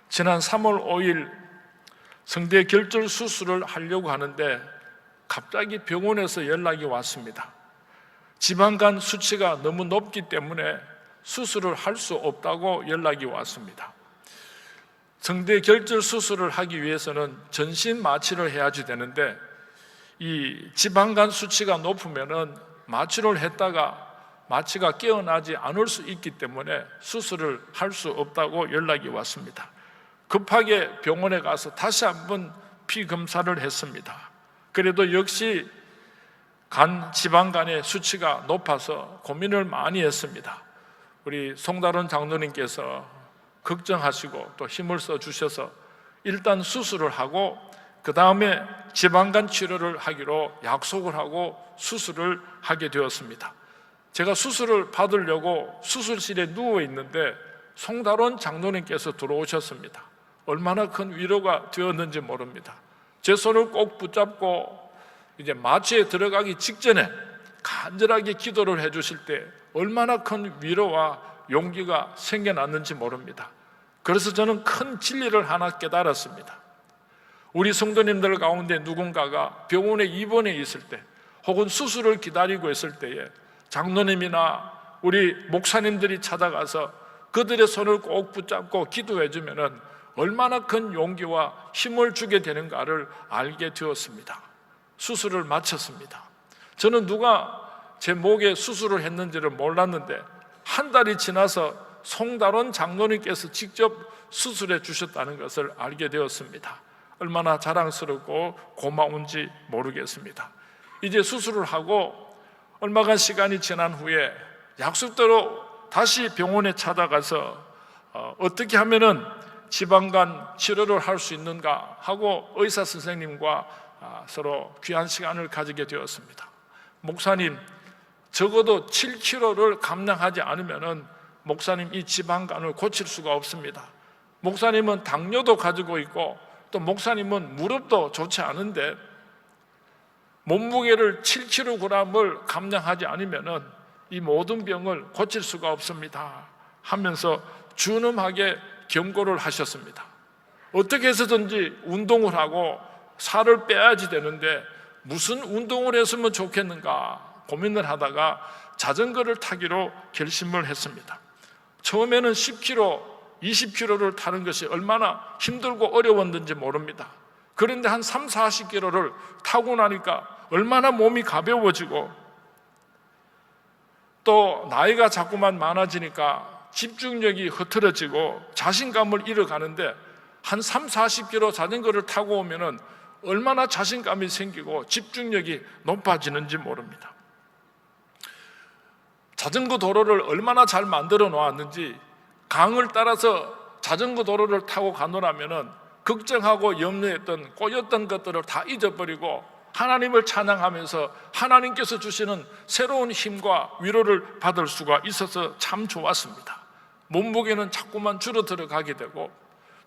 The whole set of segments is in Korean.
지난 3월 5일 성대 결절 수술을 하려고 하는데 갑자기 병원에서 연락이 왔습니다. 지방간 수치가 너무 높기 때문에 수술을 할 수 없다고 연락이 왔습니다. 성대 결절 수술을 하기 위해서는 전신 마취를 해야지 되는데 이 지방간 수치가 높으면은 마취를 했다가 마취가 깨어나지 않을 수 있기 때문에 수술을 할 수 없다고 연락이 왔습니다. 급하게 병원에 가서 다시 한번 피 검사를 했습니다. 그래도 역시 지방간의 수치가 높아서 고민을 많이 했습니다. 우리 송다론 장로님께서 걱정하시고 또 힘을 써 주셔서 일단 수술을 하고 그 다음에 지방간 치료를 하기로 약속을 하고 수술을 하게 되었습니다. 제가 수술을 받으려고 수술실에 누워 있는데 송다론 장로님께서 들어오셨습니다. 얼마나 큰 위로가 되었는지 모릅니다. 제 손을 꼭 붙잡고 이제 마취에 들어가기 직전에 간절하게 기도를 해주실 때 얼마나 큰 위로와 용기가 생겨났는지 모릅니다. 그래서 저는 큰 진리를 하나 깨달았습니다. 우리 성도님들 가운데 누군가가 병원에 입원해 있을 때 혹은 수술을 기다리고 있을 때에 장로님이나 우리 목사님들이 찾아가서 그들의 손을 꼭 붙잡고 기도해 주면은 얼마나 큰 용기와 힘을 주게 되는가를 알게 되었습니다. 수술을 마쳤습니다. 저는 누가 제 목에 수술을 했는지를 몰랐는데 한 달이 지나서 송다론 장로님께서 직접 수술해 주셨다는 것을 알게 되었습니다. 얼마나 자랑스럽고 고마운지 모르겠습니다. 이제 수술을 하고 얼마간 시간이 지난 후에 약속대로 다시 병원에 찾아가서 어떻게 하면은 지방간 치료를 할 수 있는가 하고 의사 선생님과 서로 귀한 시간을 가지게 되었습니다. 목사님, 적어도 7kg를 감량하지 않으면은 목사님 이 지방간을 고칠 수가 없습니다. 목사님은 당뇨도 가지고 있고 또 목사님은 무릎도 좋지 않은데 몸무게를 7kg을 감량하지 않으면은 이 모든 병을 고칠 수가 없습니다 하면서 준엄하게 경고를 하셨습니다. 어떻게 해서든지 운동을 하고 살을 빼야지 되는데 무슨 운동을 했으면 좋겠는가 고민을 하다가 자전거를 타기로 결심을 했습니다. 처음에는 10km, 20km를 타는 것이 얼마나 힘들고 어려웠는지 모릅니다. 그런데 한 3, 40km를 타고 나니까 얼마나 몸이 가벼워지고 또 나이가 자꾸만 많아지니까 집중력이 흐트러지고 자신감을 잃어가는데 한 3, 40km 자전거를 타고 오면은 얼마나 자신감이 생기고 집중력이 높아지는지 모릅니다. 자전거 도로를 얼마나 잘 만들어 놓았는지 강을 따라서 자전거 도로를 타고 가노라면은 걱정하고 염려했던 꼬였던 것들을 다 잊어버리고 하나님을 찬양하면서 하나님께서 주시는 새로운 힘과 위로를 받을 수가 있어서 참 좋았습니다. 몸무게는 자꾸만 줄어들어 가게 되고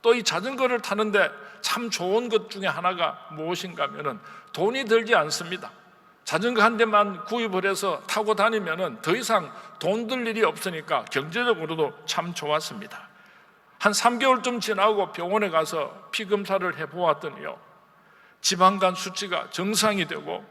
또 이 자전거를 타는데 참 좋은 것 중에 하나가 무엇인가 하면은 돈이 들지 않습니다. 자전거 한 대만 구입을 해서 타고 다니면은 더 이상 돈 들 일이 없으니까 경제적으로도 참 좋았습니다. 한 3개월쯤 지나고 병원에 가서 피 검사를 해보았더니요, 지방간 수치가 정상이 되고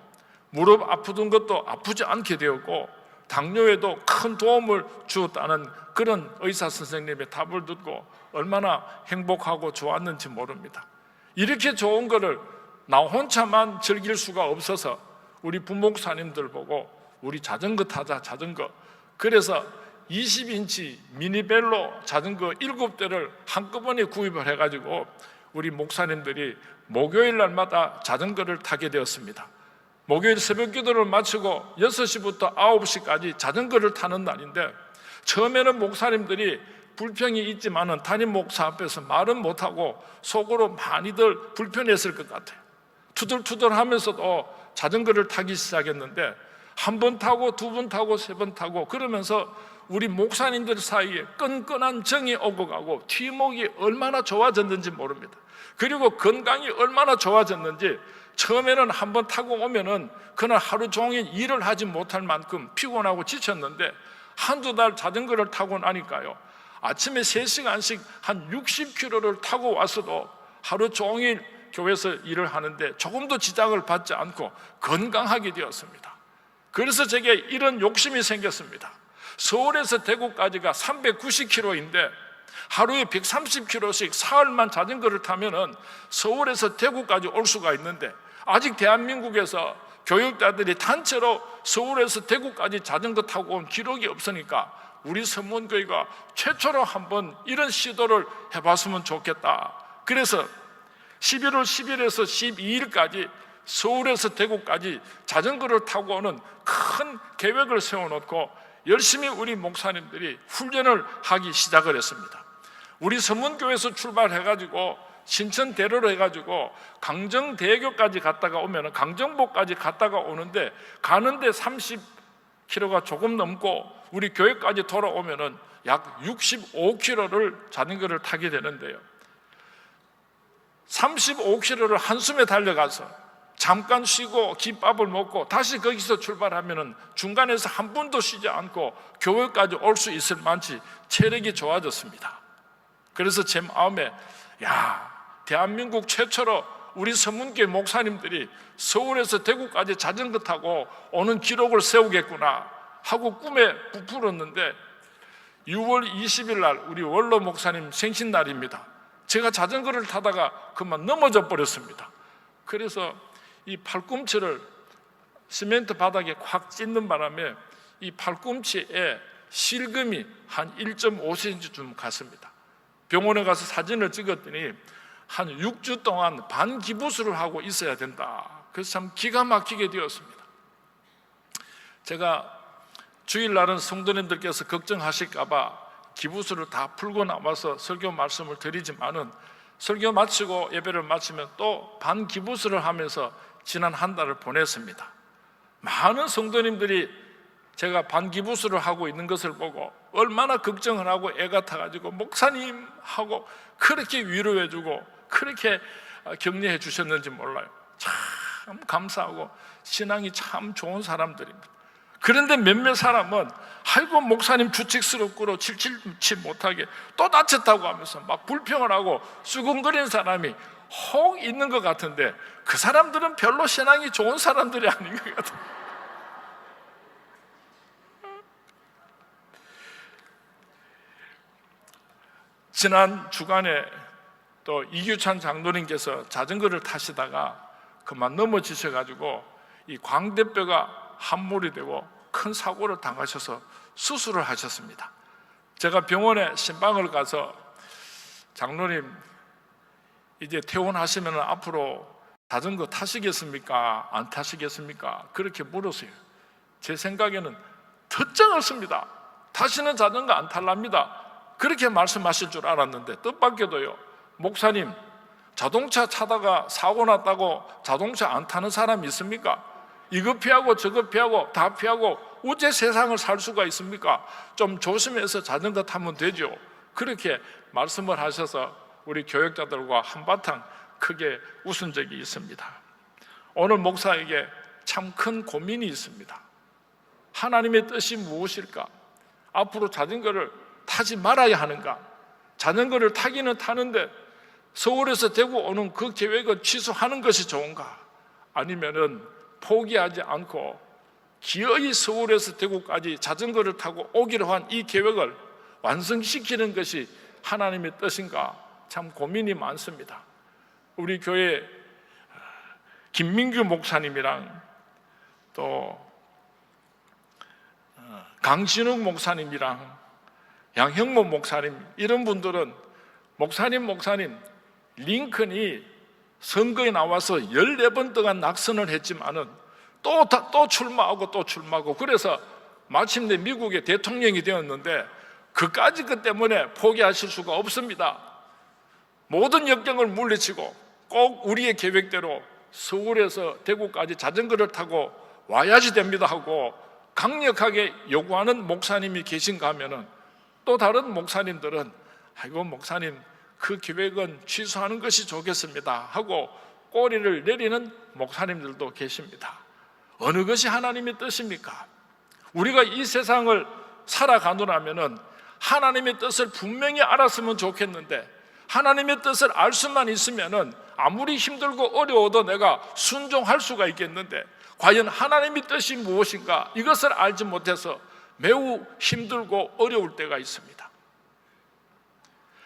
무릎 아프던 것도 아프지 않게 되었고 당뇨에도 큰 도움을 주었다는 그런 의사 선생님의 답을 듣고 얼마나 행복하고 좋았는지 모릅니다. 이렇게 좋은 거를 나 혼자만 즐길 수가 없어서 우리 부목사님들 보고 우리 자전거 타자, 자전거. 그래서 20인치 미니벨로 자전거 7대를 한꺼번에 구입을 해가지고 우리 목사님들이 목요일 날마다 자전거를 타게 되었습니다. 목요일 새벽 기도를 마치고 6시부터 9시까지 자전거를 타는 날인데 처음에는 목사님들이 불평이 있지만은 담임 목사 앞에서 말은 못하고 속으로 많이들 불편했을 것 같아요. 투덜투덜 하면서도 자전거를 타기 시작했는데 한 번 타고 두 번 타고 세 번 타고 그러면서 우리 목사님들 사이에 끈끈한 정이 오고 가고 팀워크가 얼마나 좋아졌는지 모릅니다. 그리고 건강이 얼마나 좋아졌는지 처음에는 한 번 타고 오면은 그날 하루 종일 일을 하지 못할 만큼 피곤하고 지쳤는데 한두 달 자전거를 타고 나니까요, 아침에 3시간씩 한 60km를 타고 와서도 하루 종일 교회에서 일을 하는데 조금도 지장을 받지 않고 건강하게 되었습니다. 그래서 제게 이런 욕심이 생겼습니다. 서울에서 대구까지가 390km인데 하루에 130km씩 사흘만 자전거를 타면은 서울에서 대구까지 올 수가 있는데, 아직 대한민국에서 교육자들이 단체로 서울에서 대구까지 자전거 타고 온 기록이 없으니까 우리 서문교회가 최초로 한번 이런 시도를 해봤으면 좋겠다. 그래서 11월 10일에서 12일까지 서울에서 대구까지 자전거를 타고 오는 큰 계획을 세워놓고 열심히 우리 목사님들이 훈련을 하기 시작을 했습니다. 우리 서문교회에서 출발해가지고 신천대로로 해가지고 강정대교까지 갔다가 오면 강정보까지 갔다가 오는데, 가는데 30km가 조금 넘고 우리 교회까지 돌아오면은 약 65km를 자전거를 타게 되는데요, 35km를 한숨에 달려가서 잠깐 쉬고 김밥을 먹고 다시 거기서 출발하면은 중간에서 한 분도 쉬지 않고 교회까지 올 수 있을 만치 체력이 좋아졌습니다. 그래서 제 마음에, 대한민국 최초로 우리 서문교회 목사님들이 서울에서 대구까지 자전거 타고 오는 기록을 세우겠구나 하고 꿈에 부풀었는데, 6월 20일 날 우리 원로 목사님 생신날입니다. 제가 자전거를 타다가 그만 넘어져 버렸습니다. 그래서 이 팔꿈치를 시멘트 바닥에 콱 찢는 바람에 이 팔꿈치에 실금이 한 1.5cm쯤 갔습니다. 병원에 가서 사진을 찍었더니 한 6주 동안 반기부술을 하고 있어야 된다. 그래서 참 기가 막히게 되었습니다. 제가 주일날은 성도님들께서 걱정하실까봐 기부술을 다 풀고 나와서 설교 말씀을 드리지만은, 설교 마치고 예배를 마치면 또 반기부술을 하면서 지난 한 달을 보냈습니다. 많은 성도님들이 제가 반기부술을 하고 있는 것을 보고 얼마나 걱정을 하고 애가 타가지고 목사님 하고 그렇게 위로해주고 그렇게 격려해 주셨는지 몰라요. 참 감사하고 신앙이 참 좋은 사람들입니다. 그런데 몇몇 사람은 아이고 목사님 주책스럽고 칠칠치 못하게 또 다쳤다고 하면서 막 불평을 하고 수군거리는 사람이 혹 있는 것 같은데, 그 사람들은 별로 신앙이 좋은 사람들이 아닌 것 같아요. 지난 주간에 또 이규찬 장로님께서 자전거를 타시다가 그만 넘어지셔가지고 이 광대뼈가 함몰이 되고 큰 사고를 당하셔서 수술을 하셨습니다. 제가 병원에 신방을 가서 장로님 이제 퇴원하시면 앞으로 자전거 타시겠습니까? 안 타시겠습니까? 그렇게 물었어요. 제 생각에는 특정없습니다. 다시는 자전거 안 탈랍니다. 그렇게 말씀하실 줄 알았는데 뜻밖에도요, 목사님 자동차 타다가 사고 났다고 자동차 안 타는 사람이 있습니까? 이거 피하고 저거 피하고 다 피하고 어째 세상을 살 수가 있습니까? 좀 조심해서 자전거 타면 되죠. 그렇게 말씀을 하셔서 우리 교역자들과 한바탕 크게 웃은 적이 있습니다. 오늘 목사에게 참 큰 고민이 있습니다. 하나님의 뜻이 무엇일까? 앞으로 자전거를 타지 말아야 하는가? 자전거를 타기는 타는데 서울에서 대구 오는 그 계획을 취소하는 것이 좋은가? 아니면은 포기하지 않고 기어이 서울에서 대구까지 자전거를 타고 오기로 한 이 계획을 완성시키는 것이 하나님의 뜻인가? 참 고민이 많습니다. 우리 교회 김민규 목사님이랑 또 강진욱 목사님이랑 양형모 목사님, 이런 분들은 목사님 링컨이 선거에 나와서 14번 동안 낙선을 했지만은 또 출마하고 그래서 마침내 미국의 대통령이 되었는데 그까지 그 때문에 포기하실 수가 없습니다. 모든 역경을 물리치고 꼭 우리의 계획대로 서울에서 대구까지 자전거를 타고 와야지 됩니다 하고 강력하게 요구하는 목사님이 계신가 하면은, 또 다른 목사님들은 아이고 목사님 그 계획은 취소하는 것이 좋겠습니다 하고 꼬리를 내리는 목사님들도 계십니다. 어느 것이 하나님의 뜻입니까? 우리가 이 세상을 살아가노라면은 하나님의 뜻을 분명히 알았으면 좋겠는데, 하나님의 뜻을 알 수만 있으면은 아무리 힘들고 어려워도 내가 순종할 수가 있겠는데, 과연 하나님의 뜻이 무엇인가 이것을 알지 못해서 매우 힘들고 어려울 때가 있습니다.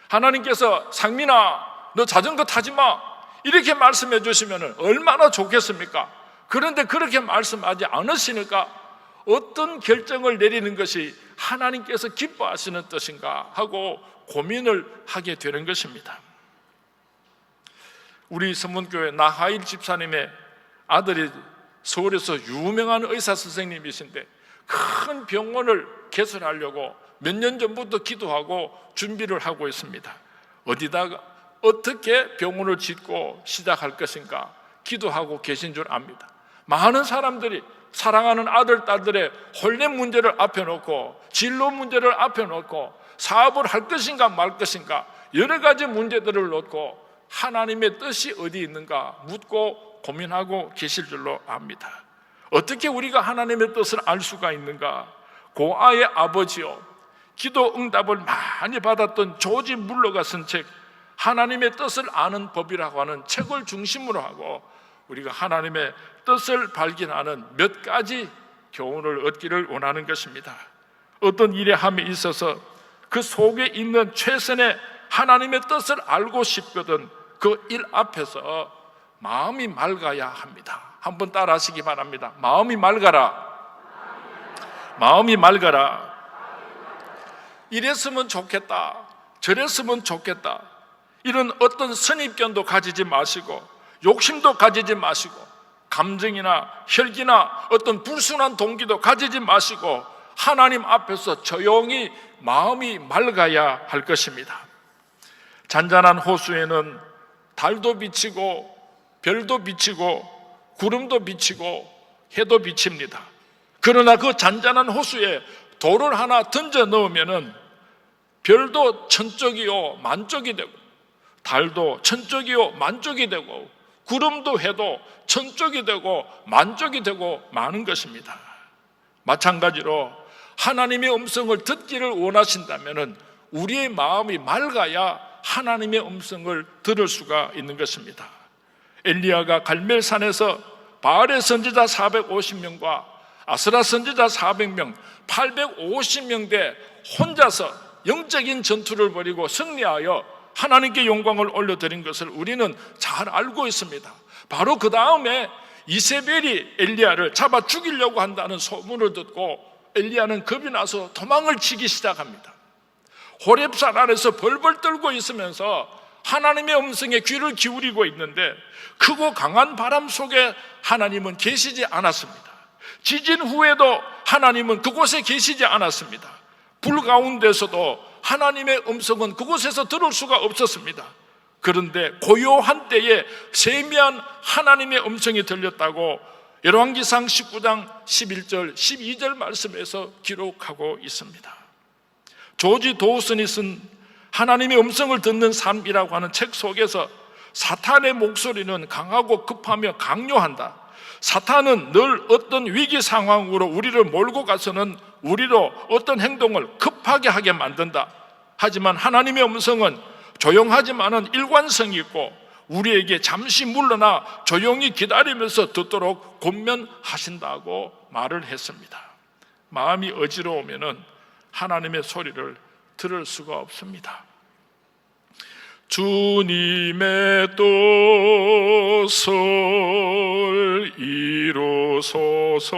하나님께서 상민아 너 자전거 타지 마 이렇게 말씀해 주시면 얼마나 좋겠습니까? 그런데 그렇게 말씀하지 않으시니까 어떤 결정을 내리는 것이 하나님께서 기뻐하시는 뜻인가 하고 고민을 하게 되는 것입니다. 우리 선문교회 나하일 집사님의 아들이 서울에서 유명한 의사 선생님이신데 큰 병원을 개설하려고 몇 년 전부터 기도하고 준비를 하고 있습니다. 어디다가 어떻게 병원을 짓고 시작할 것인가 기도하고 계신 줄 압니다. 많은 사람들이 사랑하는 아들, 딸들의 혼례 문제를 앞에 놓고 진로 문제를 앞에 놓고 사업을 할 것인가 말 것인가 여러 가지 문제들을 놓고 하나님의 뜻이 어디 있는가 묻고 고민하고 계실 줄로 압니다. 어떻게 우리가 하나님의 뜻을 알 수가 있는가? 고아의 아버지요, 기도 응답을 많이 받았던 조지 물러가 쓴 책 하나님의 뜻을 아는 법이라고 하는 책을 중심으로 하고 우리가 하나님의 뜻을 발견하는 몇 가지 교훈을 얻기를 원하는 것입니다. 어떤 일에 함에 있어서 그 속에 있는 최선의 하나님의 뜻을 알고 싶거든 그 일 앞에서 마음이 맑아야 합니다. 한번 따라 하시기 바랍니다. 마음이 맑아라. 마음이 맑아라. 이랬으면 좋겠다, 저랬으면 좋겠다, 이런 어떤 선입견도 가지지 마시고 욕심도 가지지 마시고 감정이나 혈기나 어떤 불순한 동기도 가지지 마시고 하나님 앞에서 조용히 마음이 맑아야 할 것입니다. 잔잔한 호수에는 달도 비치고 별도 비치고 구름도 비치고 해도 비칩니다. 그러나 그 잔잔한 호수에 돌을 하나 던져 넣으면은 별도 천쪽이요 만쪽이 되고 달도 천쪽이요 만쪽이 되고 구름도 해도 천쪽이 되고 만쪽이 되고 마는 것입니다. 마찬가지로 하나님의 음성을 듣기를 원하신다면 우리의 마음이 맑아야 하나님의 음성을 들을 수가 있는 것입니다. 엘리야가 갈멜산에서 바알의 선지자 450명과 아스라 선지자 400명 850명 대 혼자서 영적인 전투를 벌이고 승리하여 하나님께 영광을 올려드린 것을 우리는 잘 알고 있습니다. 바로 그 다음에 이세벨이 엘리야를 잡아 죽이려고 한다는 소문을 듣고 엘리야는 겁이 나서 도망을 치기 시작합니다. 호렙산 아래서 벌벌 떨고 있으면서 하나님의 음성에 귀를 기울이고 있는데 크고 강한 바람 속에 하나님은 계시지 않았습니다. 지진 후에도 하나님은 그곳에 계시지 않았습니다. 불 가운데서도 하나님의 음성은 그곳에서 들을 수가 없었습니다. 그런데 고요한 때에 세미한 하나님의 음성이 들렸다고 열왕기상 19장 11절 12절 말씀에서 기록하고 있습니다. 조지 도우슨이 쓴 하나님의 음성을 듣는 삶이라고 하는 책 속에서 사탄의 목소리는 강하고 급하며 강요한다. 사탄은 늘 어떤 위기 상황으로 우리를 몰고 가서는 우리로 어떤 행동을 급하게 하게 만든다. 하지만 하나님의 음성은 조용하지만은 일관성이 있고 우리에게 잠시 물러나 조용히 기다리면서 듣도록 권면하신다고 말을 했습니다. 마음이 어지러우면은 하나님의 소리를 들을 수가 없습니다. 주님의 뜻을 이루소서.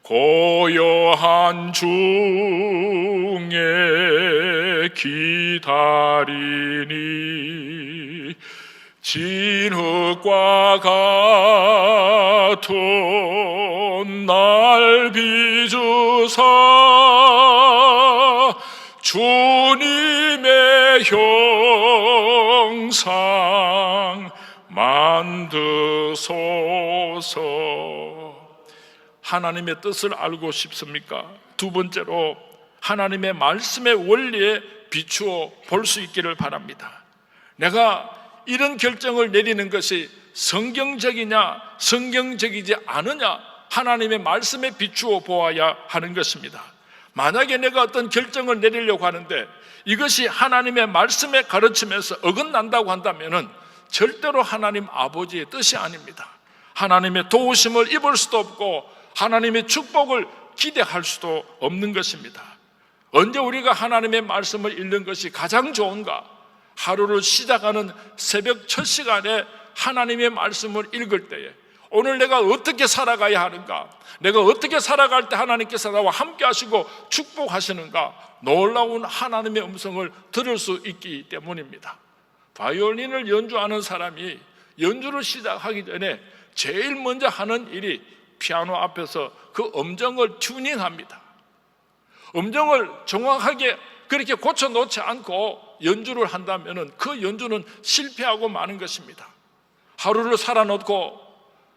고요한 중에 기다리니 진흙과 같은 날 비주사 주님의 형상 만드소서. 하나님의 뜻을 알고 싶습니까? 두 번째로 하나님의 말씀의 원리에 비추어 볼 수 있기를 바랍니다. 내가 이런 결정을 내리는 것이 성경적이냐 성경적이지 않으냐 하나님의 말씀에 비추어 보아야 하는 것입니다. 만약에 내가 어떤 결정을 내리려고 하는데 이것이 하나님의 말씀의 가르침에서 어긋난다고 한다면 절대로 하나님 아버지의 뜻이 아닙니다. 하나님의 도우심을 입을 수도 없고 하나님의 축복을 기대할 수도 없는 것입니다. 언제 우리가 하나님의 말씀을 읽는 것이 가장 좋은가? 하루를 시작하는 새벽 첫 시간에 하나님의 말씀을 읽을 때에 오늘 내가 어떻게 살아가야 하는가? 내가 어떻게 살아갈 때 하나님께서 나와 함께 하시고 축복하시는가? 놀라운 하나님의 음성을 들을 수 있기 때문입니다. 바이올린을 연주하는 사람이 연주를 시작하기 전에 제일 먼저 하는 일이 피아노 앞에서 그 음정을 튜닝합니다. 음정을 정확하게 그렇게 고쳐놓지 않고 연주를 한다면 그 연주는 실패하고 마는 것입니다. 하루를 살아놓고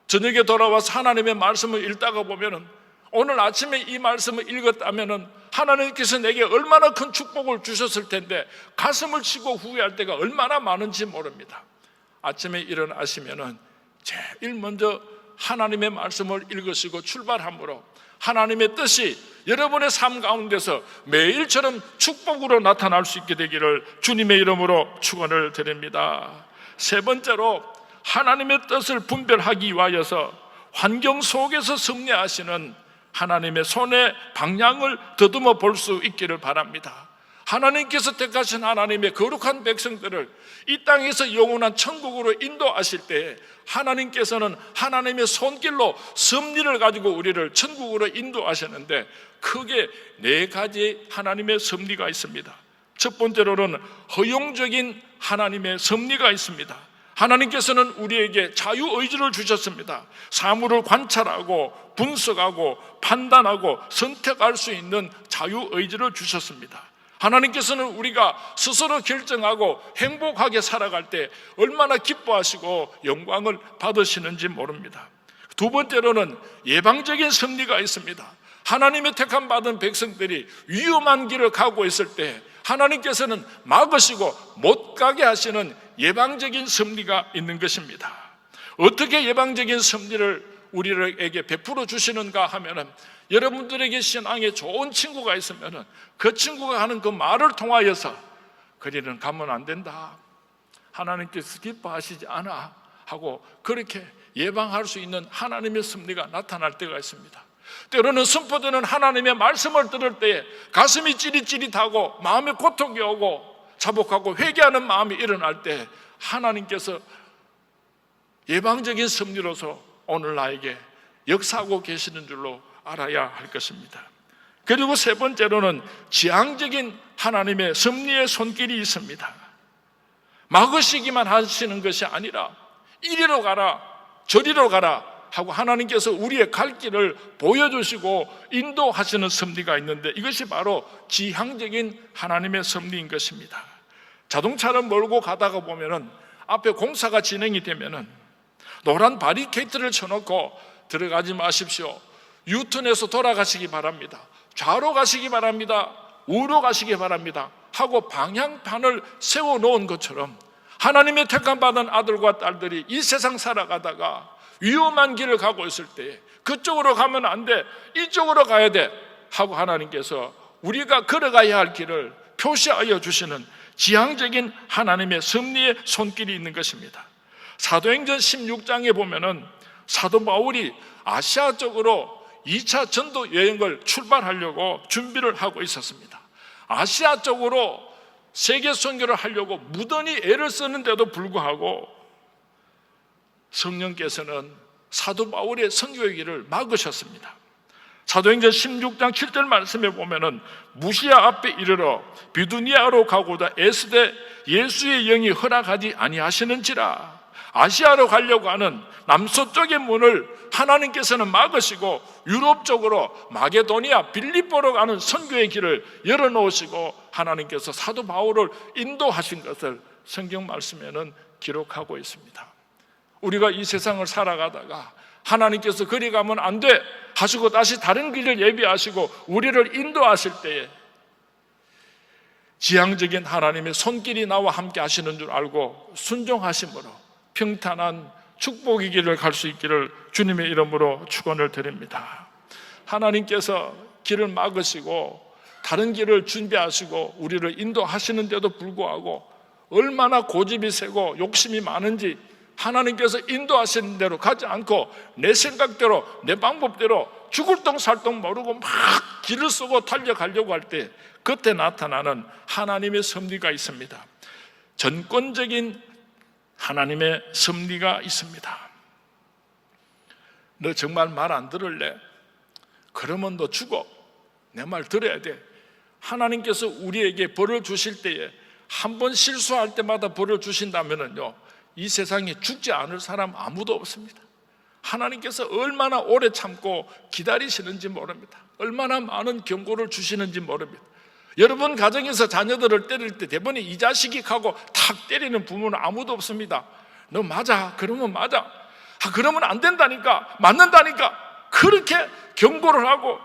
저녁에 돌아와서 하나님의 말씀을 읽다가 보면 오늘 아침에 이 말씀을 읽었다면 하나님께서 내게 얼마나 큰 축복을 주셨을 텐데 가슴을 치고 후회할 때가 얼마나 많은지 모릅니다. 아침에 일어나시면 제일 먼저 하나님의 말씀을 읽으시고 출발함으로 하나님의 뜻이 여러분의 삶 가운데서 매일처럼 축복으로 나타날 수 있게 되기를 주님의 이름으로 축원을 드립니다. 세 번째로 하나님의 뜻을 분별하기 위하여서 환경 속에서 승리하시는 하나님의 손의 방향을 더듬어 볼 수 있기를 바랍니다. 하나님께서 택하신 하나님의 거룩한 백성들을 이 땅에서 영원한 천국으로 인도하실 때 하나님께서는 하나님의 손길로 섭리를 가지고 우리를 천국으로 인도하셨는데 크게 네 가지 하나님의 섭리가 있습니다. 첫 번째로는 허용적인 하나님의 섭리가 있습니다. 하나님께서는 우리에게 자유의지를 주셨습니다. 사물을 관찰하고 분석하고 판단하고 선택할 수 있는 자유의지를 주셨습니다. 하나님께서는 우리가 스스로 결정하고 행복하게 살아갈 때 얼마나 기뻐하시고 영광을 받으시는지 모릅니다. 두 번째로는 예방적인 섭리가 있습니다. 하나님의 택함 받은 백성들이 위험한 길을 가고 있을 때 하나님께서는 막으시고 못 가게 하시는 예방적인 섭리가 있는 것입니다. 어떻게 예방적인 섭리를 우리에게 베풀어 주시는가 하면은 여러분들에게 신앙에 좋은 친구가 있으면 그 친구가 하는 그 말을 통하여서 그리는 가면 안 된다, 하나님께서 기뻐하시지 않아 하고 그렇게 예방할 수 있는 하나님의 섭리가 나타날 때가 있습니다. 때로는 선포되는 하나님의 말씀을 들을 때 가슴이 찌릿찌릿하고 마음에 고통이 오고 자복하고 회개하는 마음이 일어날 때 하나님께서 예방적인 섭리로서 오늘 나에게 역사하고 계시는 줄로 알아야 할 것입니다. 그리고 세 번째로는 지향적인 하나님의 섭리의 손길이 있습니다. 막으시기만 하시는 것이 아니라 이리로 가라 저리로 가라 하고 하나님께서 우리의 갈 길을 보여주시고 인도하시는 섭리가 있는데 이것이 바로 지향적인 하나님의 섭리인 것입니다. 자동차를 몰고 가다가 보면은 앞에 공사가 진행이 되면은 노란 바리케이트를 쳐놓고 들어가지 마십시오, 유턴해서 돌아가시기 바랍니다, 좌로 가시기 바랍니다, 우로 가시기 바랍니다 하고 방향판을 세워놓은 것처럼 하나님의 택함받은 아들과 딸들이 이 세상 살아가다가 위험한 길을 가고 있을 때 그쪽으로 가면 안 돼, 이쪽으로 가야 돼 하고 하나님께서 우리가 걸어가야 할 길을 표시하여 주시는 지향적인 하나님의 섭리의 손길이 있는 것입니다. 사도행전 16장에 보면은 사도 바울이 아시아 쪽으로 2차 전도 여행을 출발하려고 준비를 하고 있었습니다. 아시아 쪽으로 세계 선교를 하려고 무던히 애를 쓰는데도 불구하고 성령께서는 사도 바울의 선교의 길을 막으셨습니다. 사도행전 16장 7절 말씀에 보면은 무시아 앞에 이르러 비두니아로 가고자 애쓰되 예수의 영이 허락하지 아니하시는지라. 아시아로 가려고 하는 남서쪽의 문을 하나님께서는 막으시고 유럽 쪽으로 마게도니아 빌립보로 가는 선교의 길을 열어놓으시고 하나님께서 사도 바울을 인도하신 것을 성경 말씀에는 기록하고 있습니다. 우리가 이 세상을 살아가다가 하나님께서 그리 가면 안 돼 하시고 다시 다른 길을 예비하시고 우리를 인도하실 때에 지향적인 하나님의 손길이 나와 함께 하시는 줄 알고 순종하심으로 평탄한 축복의 길을 갈 수 있기를 주님의 이름으로 축원을 드립니다. 하나님께서 길을 막으시고 다른 길을 준비하시고 우리를 인도하시는데도 불구하고 얼마나 고집이 세고 욕심이 많은지 하나님께서 인도하시는 대로 가지 않고 내 생각대로 내 방법대로 죽을 똥 살 똥 모르고 막 길을 쓰고 달려가려고 할 때 그때 나타나는 하나님의 섭리가 있습니다. 전권적인 하나님의 섭리가 있습니다. 너 정말 말 안 들을래? 그러면 너 죽어. 내 말 들어야 돼. 하나님께서 우리에게 벌을 주실 때에 한 번 실수할 때마다 벌을 주신다면요, 이 세상에 죽지 않을 사람 아무도 없습니다. 하나님께서 얼마나 오래 참고 기다리시는지 모릅니다. 얼마나 많은 경고를 주시는지 모릅니다. 여러분 가정에서 자녀들을 때릴 때 대부분 이 자식이 하고 탁 때리는 부모는 아무도 없습니다. 너 맞아. 그러면 맞아. 그러면 안 된다니까. 맞는다니까. 그렇게 경고를 하고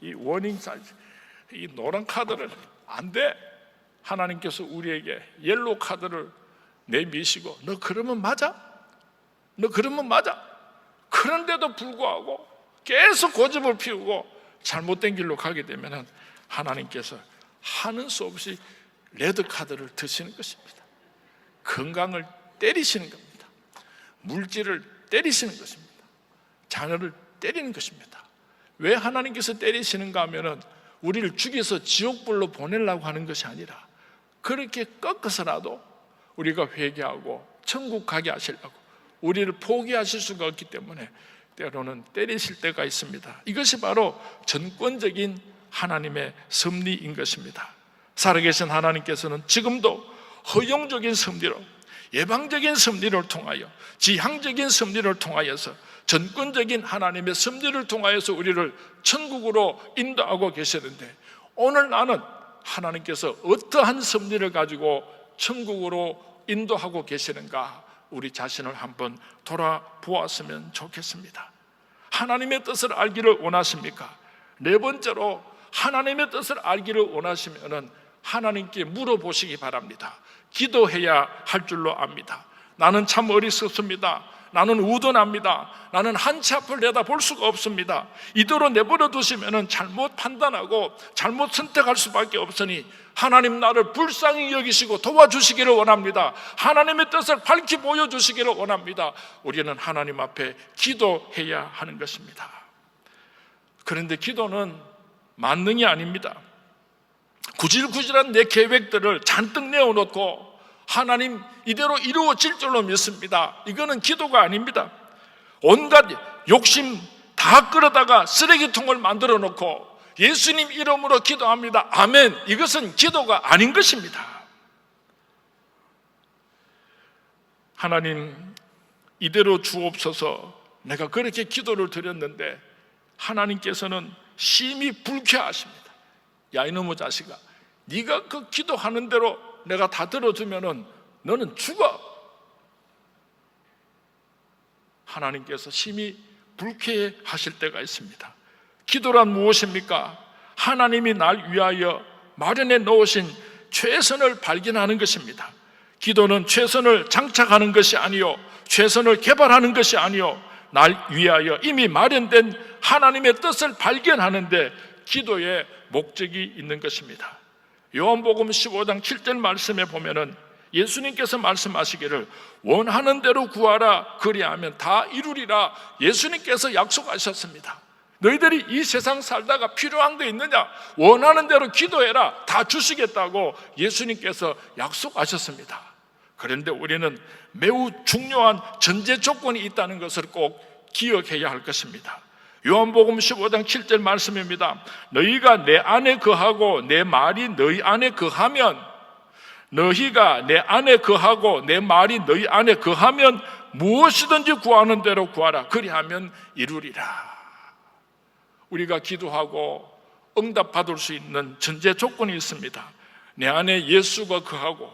이 워닝 사이즈, 이 노란 카드를 안 돼. 하나님께서 우리에게 옐로우 카드를 내미시고 너 그러면 맞아? 너 그러면 맞아? 그런데도 불구하고 계속 고집을 피우고 잘못된 길로 가게 되면 하나님께서 하는 수 없이 레드카드를 드시는 것입니다. 건강을 때리시는 겁니다. 물질을 때리시는 것입니다. 자녀를 때리는 것입니다. 왜 하나님께서 때리시는가 하면 우리를 죽여서 지옥불로 보내려고 하는 것이 아니라 그렇게 꺾어서라도 우리가 회개하고 천국 가게 하시려고 우리를 포기하실 수가 없기 때문에 때로는 때리실 때가 있습니다. 이것이 바로 전권적인 하나님의 섭리인 것입니다. 살아계신 하나님께서는 지금도 허용적인 섭리로, 예방적인 섭리를 통하여, 지향적인 섭리를 통하여서 전권적인 하나님의 섭리를 통하여서 우리를 천국으로 인도하고 계시는데, 오늘 나는 하나님께서 어떠한 섭리를 가지고 천국으로 인도하고 계시는가, 우리 자신을 한번 돌아보았으면 좋겠습니다. 하나님의 뜻을 알기를 원하십니까? 네 번째로, 하나님의 뜻을 알기를 원하시면 하나님께 물어보시기 바랍니다. 기도해야 할 줄로 압니다. 나는 참 어리석습니다. 나는 우둔합니다. 나는 한치 앞을 내다볼 수가 없습니다. 이대로 내버려 두시면 잘못 판단하고 잘못 선택할 수밖에 없으니 하나님 나를 불쌍히 여기시고 도와주시기를 원합니다. 하나님의 뜻을 밝히 보여주시기를 원합니다. 우리는 하나님 앞에 기도해야 하는 것입니다. 그런데 기도는 만능이 아닙니다. 구질구질한 내 계획들을 잔뜩 내어놓고 하나님 이대로 이루어질 줄로 믿습니다. 이거는 기도가 아닙니다. 온갖 욕심 다 끌어다가 쓰레기통을 만들어 놓고 예수님 이름으로 기도합니다. 아멘. 이것은 기도가 아닌 것입니다. 하나님 이대로 주옵소서. 내가 그렇게 기도를 드렸는데 하나님께서는 심히 불쾌하십니다. 야 이놈의 자식아, 네가 그 기도하는 대로 내가 다 들어주면은 너는 죽어. 하나님께서 심히 불쾌하실 때가 있습니다. 기도란 무엇입니까? 하나님이 날 위하여 마련해 놓으신 최선을 발견하는 것입니다. 기도는 최선을 장착하는 것이 아니요, 최선을 개발하는 것이 아니요, 날 위하여 이미 마련된 하나님의 뜻을 발견하는데 기도의 목적이 있는 것입니다. 요한복음 15장 7절 말씀에 보면은 예수님께서 말씀하시기를 원하는 대로 구하라 그리하면 다 이루리라 예수님께서 약속하셨습니다. 너희들이 이 세상 살다가 필요한 거 있느냐? 원하는 대로 기도해라. 다 주시겠다고 예수님께서 약속하셨습니다. 그런데 우리는 매우 중요한 전제 조건이 있다는 것을 꼭 기억해야 할 것입니다. 요한복음 15장 7절 말씀입니다. 너희가 내 안에 거하고 내 말이 너희 안에 거하면, 너희가 내 안에 거하고 내 말이 너희 안에 거하면 무엇이든지 구하는 대로 구하라 그리하면 이루리라. 우리가 기도하고 응답받을 수 있는 전제 조건이 있습니다. 내 안에 예수가 거하고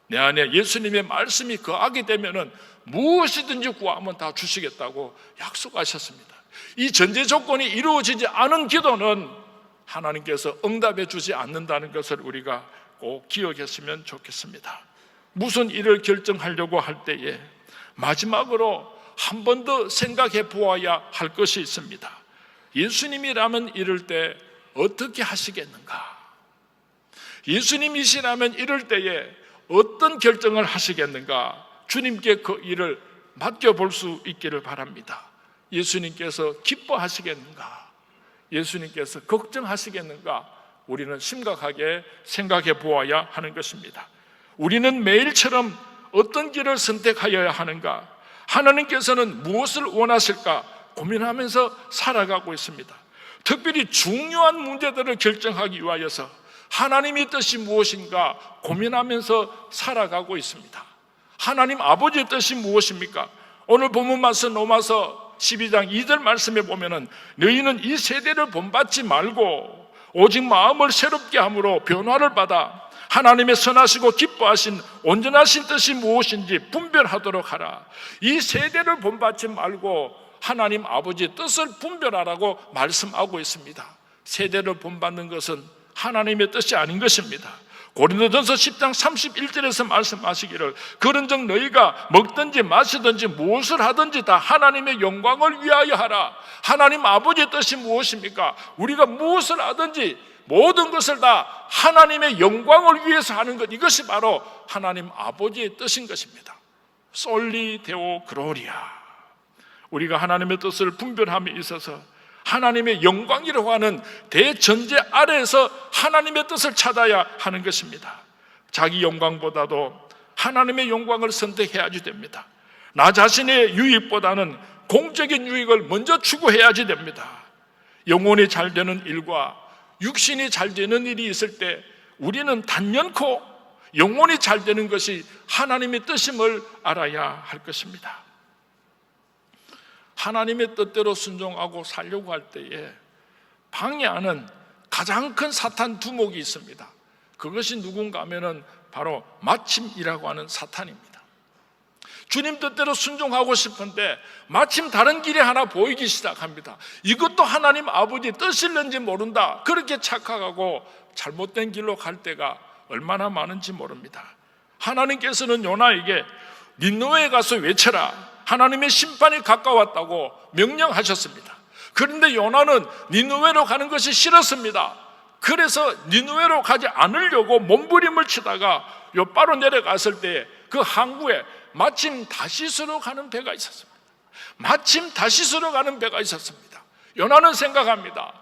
내 안에 예수님의 말씀이 거하게 되면 무엇이든지 구하면 다 주시겠다고 약속하셨습니다. 이 전제 조건이 이루어지지 않은 기도는 하나님께서 응답해 주지 않는다는 것을 우리가 꼭 기억했으면 좋겠습니다. 무슨 일을 결정하려고 할 때에 마지막으로 한 번 더 생각해 보아야 할 것이 있습니다. 예수님이라면 이럴 때 어떻게 하시겠는가? 예수님이시라면 이럴 때에 어떤 결정을 하시겠는가? 주님께 그 일을 맡겨볼 수 있기를 바랍니다. 예수님께서 기뻐하시겠는가? 예수님께서 걱정하시겠는가? 우리는 심각하게 생각해 보아야 하는 것입니다. 우리는 매일처럼 어떤 길을 선택하여야 하는가? 하나님께서는 무엇을 원하실까? 고민하면서 살아가고 있습니다. 특별히 중요한 문제들을 결정하기 위하여서 하나님의 뜻이 무엇인가 고민하면서 살아가고 있습니다. 하나님 아버지의 뜻이 무엇입니까? 오늘 본문 말씀 로마서 12장 2절 말씀에 보면은 너희는 이 세대를 본받지 말고 오직 마음을 새롭게 함으로 변화를 받아 하나님의 선하시고 기뻐하신 온전하신 뜻이 무엇인지 분별하도록 하라. 이 세대를 본받지 말고 하나님 아버지의 뜻을 분별하라고 말씀하고 있습니다. 세대를 본받는 것은 하나님의 뜻이 아닌 것입니다. 고린도전서 10장 31절에서 말씀하시기를 그런즉 너희가 먹든지 마시든지 무엇을 하든지 다 하나님의 영광을 위하여 하라. 하나님 아버지의 뜻이 무엇입니까? 우리가 무엇을 하든지 모든 것을 다 하나님의 영광을 위해서 하는 것, 이것이 바로 하나님 아버지의 뜻인 것입니다. 솔리 데오 글로리아. 우리가 하나님의 뜻을 분별함에 있어서 하나님의 영광이라고 하는 대전제 아래에서 하나님의 뜻을 찾아야 하는 것입니다. 자기 영광보다도 하나님의 영광을 선택해야지 됩니다. 나 자신의 유익보다는 공적인 유익을 먼저 추구해야지 됩니다. 영혼이 잘 되는 일과 육신이 잘 되는 일이 있을 때 우리는 단연코 영혼이 잘 되는 것이 하나님의 뜻임을 알아야 할 것입니다. 하나님의 뜻대로 순종하고 살려고 할 때에 방해하는 가장 큰 사탄 두목이 있습니다. 그것이 누군가 하면은 바로 마침이라고 하는 사탄입니다. 주님 뜻대로 순종하고 싶은데 마침 다른 길이 하나 보이기 시작합니다. 이것도 하나님 아버지 뜻일는지 모른다. 그렇게 착각하고 잘못된 길로 갈 때가 얼마나 많은지 모릅니다. 하나님께서는 요나에게 니느웨에 가서 외쳐라. 하나님의 심판이 가까웠다고 명령하셨습니다. 그런데 요나는 니느웨로 가는 것이 싫었습니다. 그래서 니느웨로 가지 않으려고 몸부림을 치다가 요바로 내려갔을 때 그 항구에 마침 다시스로 가는 배가 있었습니다. 마침 다시스로 가는 배가 있었습니다. 요나는 생각합니다.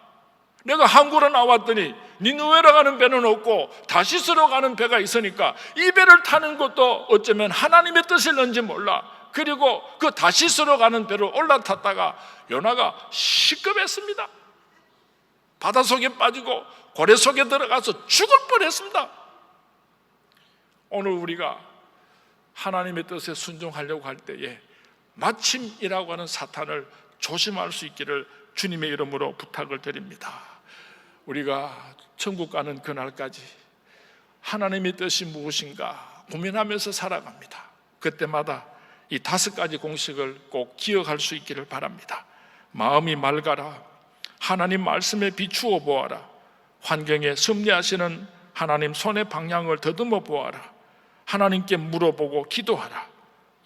내가 항구로 나왔더니 니느웨로 가는 배는 없고 다시스로 가는 배가 있으니까 이 배를 타는 것도 어쩌면 하나님의 뜻일는지 몰라. 그리고 그 다시스로 가는 배로 올라탔다가 요나가 시급했습니다. 바닷속에 빠지고 고래 속에 들어가서 죽을 뻔했습니다. 오늘 우리가 하나님의 뜻에 순종하려고 할 때에 마침이라고 하는 사탄을 조심할 수 있기를 주님의 이름으로 부탁을 드립니다. 우리가 천국 가는 그날까지 하나님의 뜻이 무엇인가 고민하면서 살아갑니다. 그때마다 이 5가지 공식을 꼭 기억할 수 있기를 바랍니다. 마음이 맑아라. 하나님 말씀에 비추어 보아라. 환경에 섭리하시는 하나님 손의 방향을 더듬어 보아라. 하나님께 물어보고 기도하라.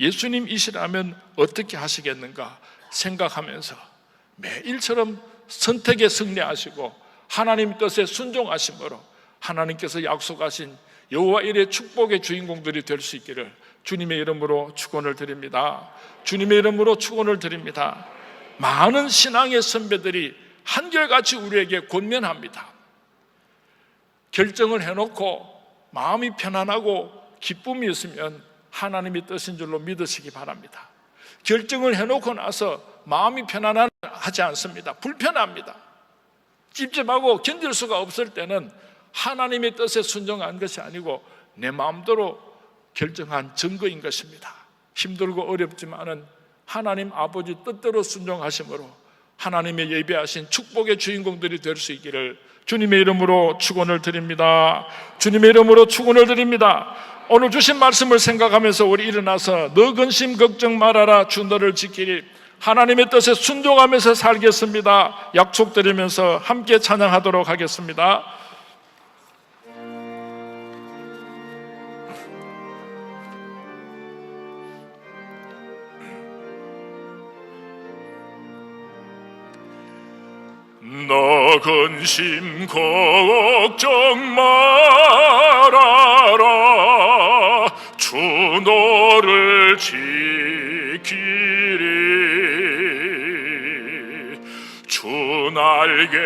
예수님이시라면 어떻게 하시겠는가 생각하면서 매일처럼 선택에 승리하시고 하나님 뜻에 순종하심으로 하나님께서 약속하신 여호와 일의 축복의 주인공들이 될 수 있기를 주님의 이름으로 축원을 드립니다. 주님의 이름으로 축원을 드립니다. 많은 신앙의 선배들이 한결같이 우리에게 권면합니다. 결정을 해놓고 마음이 편안하고 기쁨이 있으면 하나님의 뜻인 줄로 믿으시기 바랍니다. 결정을 해놓고 나서 마음이 편안하지 않습니다. 불편합니다. 찝찝하고 견딜 수가 없을 때는 하나님의 뜻에 순종한 것이 아니고 내 마음대로 결정한 증거인 것입니다. 힘들고 어렵지만은 하나님 아버지 뜻대로 순종하심으로 하나님의 예배하신 축복의 주인공들이 될 수 있기를 주님의 이름으로 축원을 드립니다. 주님의 이름으로 축원을 드립니다. 오늘 주신 말씀을 생각하면서 우리 일어나서 너 근심 걱정 말아라. 주 너를 지키리. 하나님의 뜻에 순종하면서 살겠습니다. 약속드리면서 함께 찬양하도록 하겠습니다. 너 근심 걱정 말아라. 주 너를 지키리. 주 날개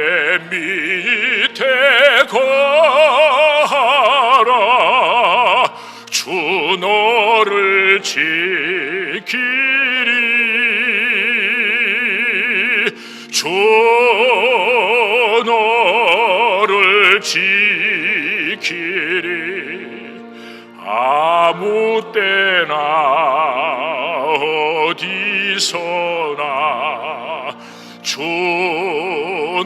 밑에 거하라. 주 너를 지키리. 주 너를 지키리. 아무 때나 어디서나 주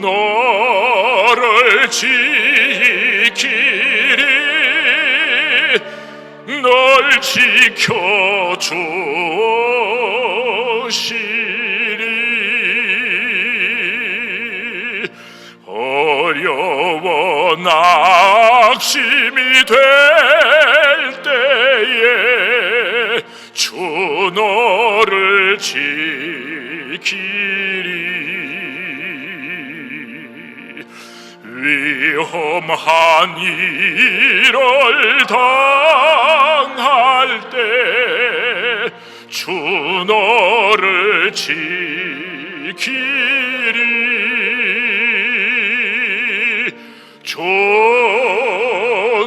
너를 지키리. 널 지켜주시리. 어려워 낙심이 될 때에 주 너를 지키리. 위험한 일을 당할 때 주 너를 지키리. 주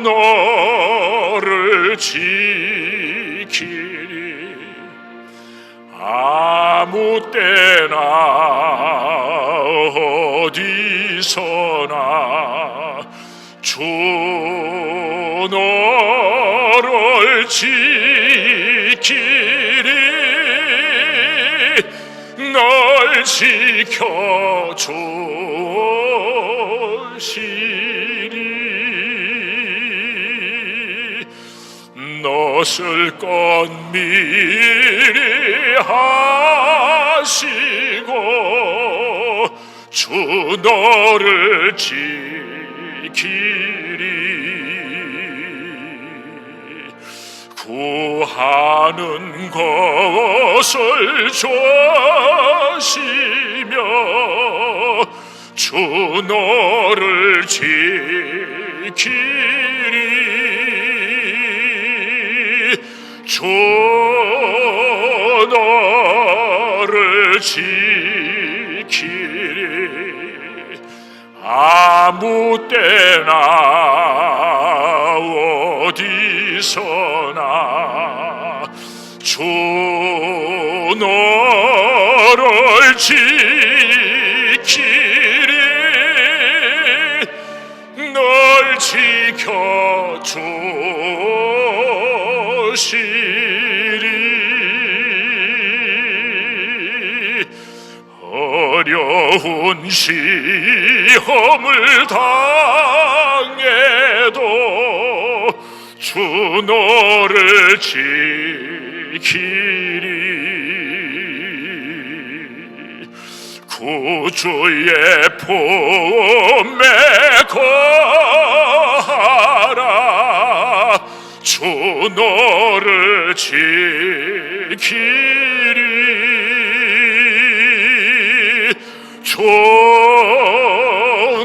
너를 지키리. 아무 때나 어디서나 주 너를 지키리. 널 지켜주시리. 너을 것 미리 하시고 주 너를 지키리. 구하는 것을 주시며 주 너를 지키리. 주 너를 지키리. 아무 때나 어디서나 주 너를 지키리. 널 지켜주시리. 어려운 시험을 당해도 주 너를 지키리. 구주의 품에 거하라. 주 너를 지키리. 주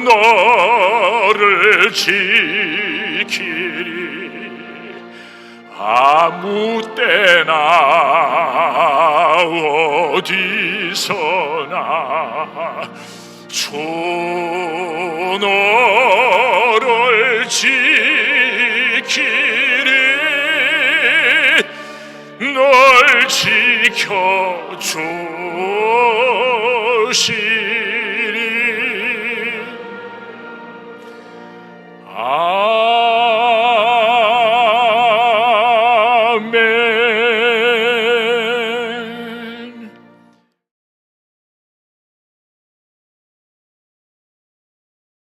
너를 지키리. 아무 때나 어디서나 주 너를 지키리. 널 지켜주시리.